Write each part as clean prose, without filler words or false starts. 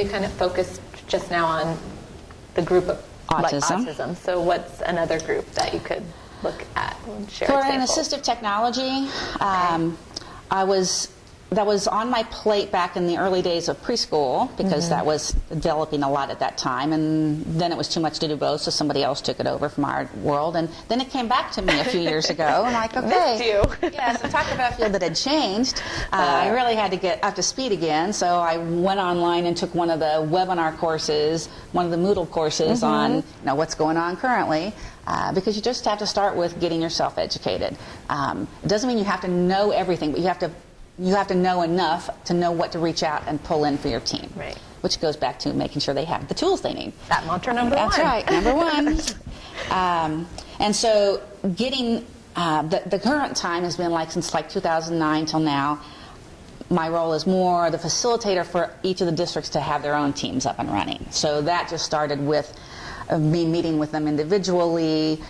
you kind of focused just now on the group of like autism. So what's another group that you could look at and share For examples? an assistive technology, that was on my plate back in the early days of preschool, because that was developing a lot at that time, and then it was too much to do both, so somebody else took it over from our world, and then it came back to me a few years ago. I'm like, okay, yeah, so talk about a field that had changed. I really had to get up to speed again, so I went online and took one of the webinar courses, one of the Moodle courses on what's going on currently. Because you just have to start with getting yourself educated. It doesn't mean you have to know everything, but you have to know enough to know what to reach out and pull in for your team. Right. Which goes back to making sure they have the tools they need. That mantra number That's one. That's right, number one. And so getting, the current time has been since 2009 till now. My role is more the facilitator for each of the districts to have their own teams up and running. So that just started with me meeting with them individually,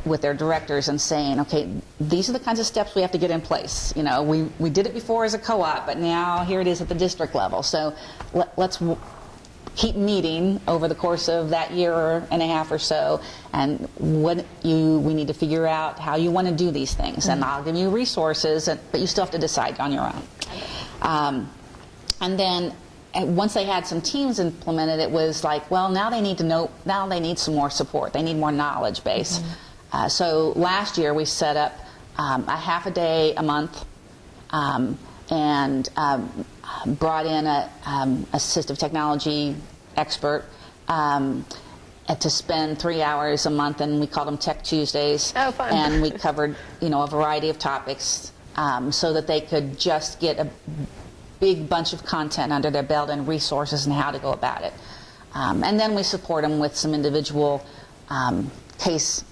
with their directors, and saying, okay, these are the kinds of steps we have to get in place. We did it before as a co-op, but now here it is at the district level. So let's keep meeting over the course of that year and a half or so, and we need to figure out how you want to do these things, and I'll give you resources, but you still have to decide on your own. And then once they had some teams implemented, it was like, well, now they need some more support. They need more knowledge base. So last year we set up a half a day a month, and brought in a assistive technology expert to spend 3 hours a month, and we called them Tech Tuesdays. Oh, fun. And we covered a variety of topics, so that they could just get a big bunch of content under their belt and resources and how to go about it. And then we support them with some individual case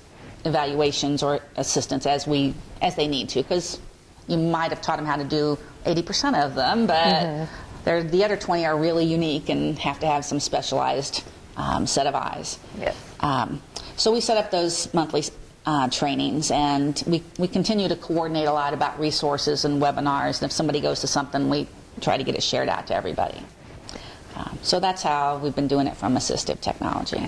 evaluations or assistance as they need to, because you might have taught them how to do 80% of them, but the other 20 are really unique and have to have some specialized set of eyes. Yes. So we set up those monthly trainings, and we continue to coordinate a lot about resources and webinars, and if somebody goes to something, we try to get it shared out to everybody. So that's how we've been doing it from assistive technology.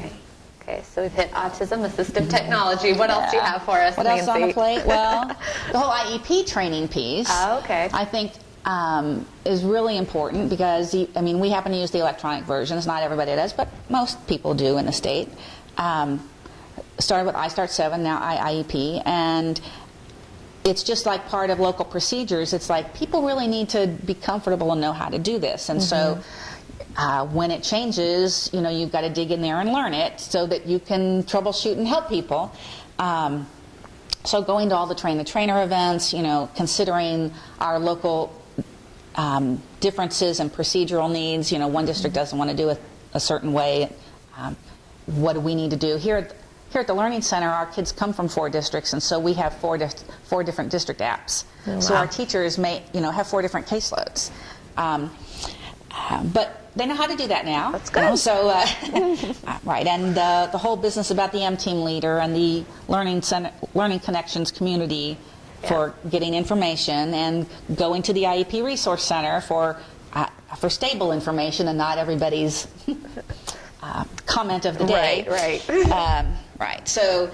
Okay, so we've hit autism, assistive technology. What else do you have for us, What Nancy? else on the plate? Well, the whole IEP training piece, I think, is really important, because we happen to use the electronic versions. Not everybody does, but most people do in the state. Started with iStart 7, now IEP, and it's just like part of local procedures. It's like people really need to be comfortable and know how to do this, and so when it changes, you've got to dig in there and learn it so that you can troubleshoot and help people. So going to all the train-the-trainer events, considering our local differences and procedural needs. One district doesn't want to do it a certain way. What do we need to do? Here at the Learning Center, our kids come from 4 districts, and so we have 4 different district apps. Oh, wow. So our teachers may, have 4 different caseloads. But they know how to do that now. That's good. So, right, and the whole business about the M-Team leader and the Learning Connections community for getting information, and going to the IEP Resource Center for stable information and not everybody's comment of the day. Right. So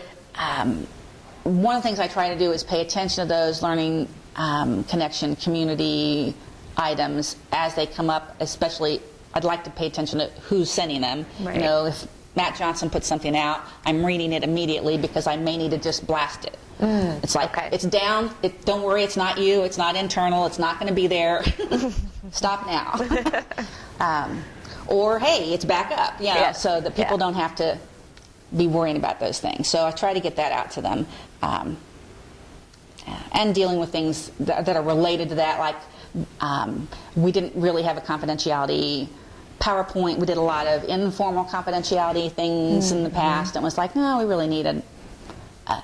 one of the things I try to do is pay attention to those learning connection community items as they come up. Especially, I'd like to pay attention to who's sending them. Right. If Matt Johnson puts something out, I'm reading it immediately, because I may need to just blast it. It's like, it's down, don't worry, it's not you, it's not internal, it's not going to be there. Stop now. Or, hey, it's back up, so that people don't have to be worrying about those things. So I try to get that out to them. And dealing with things that are related to that, like we didn't really have a confidentiality PowerPoint. We did a lot of informal confidentiality things in the past, and was like, no, we really need an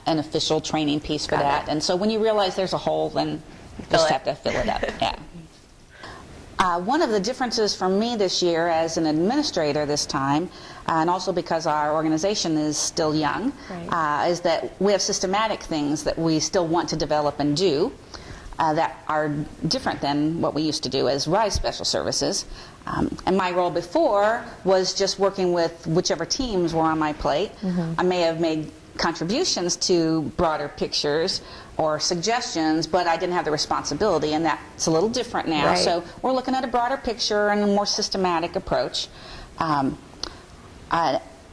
official training piece for that. And so when you realize there's a hole, then you just have to fill it up. One of the differences for me this year as an administrator this time, and also because our organization is still young, is that we have systematic things that we still want to develop and do that are different than what we used to do as RISE Special Services. And my role before was just working with whichever teams were on my plate. I may have made contributions to broader pictures or suggestions, but I didn't have the responsibility, and that's a little different now. Right. So we're looking at a broader picture and a more systematic approach.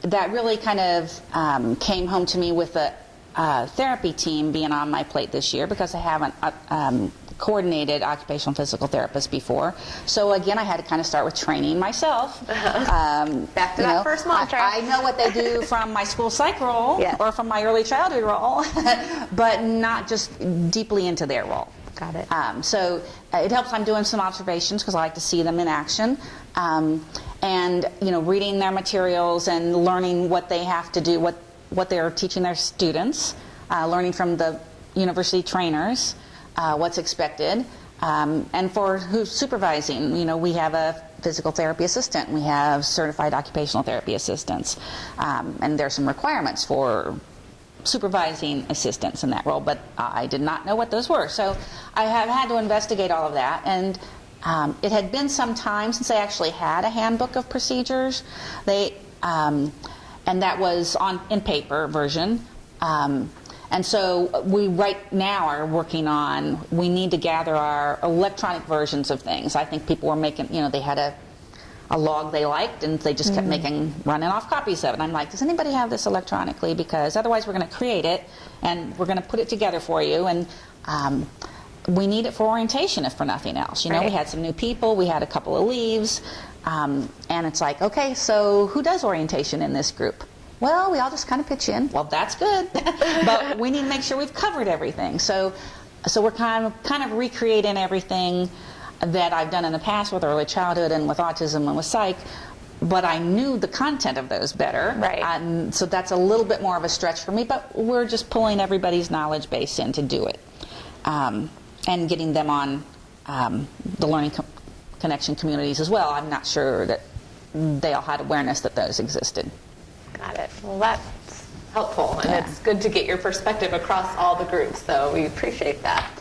That really kind of came home to me with the therapy team being on my plate this year, because I haven't coordinated occupational physical therapists before. So again, I had to kind of start with training myself. Back to that first mantra. I know what they do from my school psych role or from my early childhood role, but not just deeply into their role. Got it. So it helps. I'm doing some observations because I like to see them in action, and reading their materials and learning what they have to do, what they're teaching their students, learning from the university trainers what's expected, and for who's supervising. We have a physical therapy assistant, we have certified occupational therapy assistants, and there's some requirements for supervising assistants in that role, but I did not know what those were. So I have had to investigate all of that, and it had been some time since I actually had a handbook of procedures. And that was in paper version. And so we right now are working on, we need to gather our electronic versions of things. I think people were making, they had a log they liked, and they just kept running off copies of it. And I'm like, does anybody have this electronically? Because otherwise we're going to create it, and we're going to put it together for you. And we need it for orientation, if for nothing else. We had some new people, we had a couple of leaves, and it's like, okay, so who does orientation in this group? Well, we all just kind of pitch in. Well, that's good, but we need to make sure we've covered everything. So we're kind of recreating everything that I've done in the past with early childhood and with autism and with psych, but I knew the content of those better. Right. So that's a little bit more of a stretch for me, but we're just pulling everybody's knowledge base in to do it, and getting them on the Learning Connection communities as well. I'm not sure that they all had awareness that those existed. Got it. Well, that's helpful, and it's good to get your perspective across all the groups, so we appreciate that.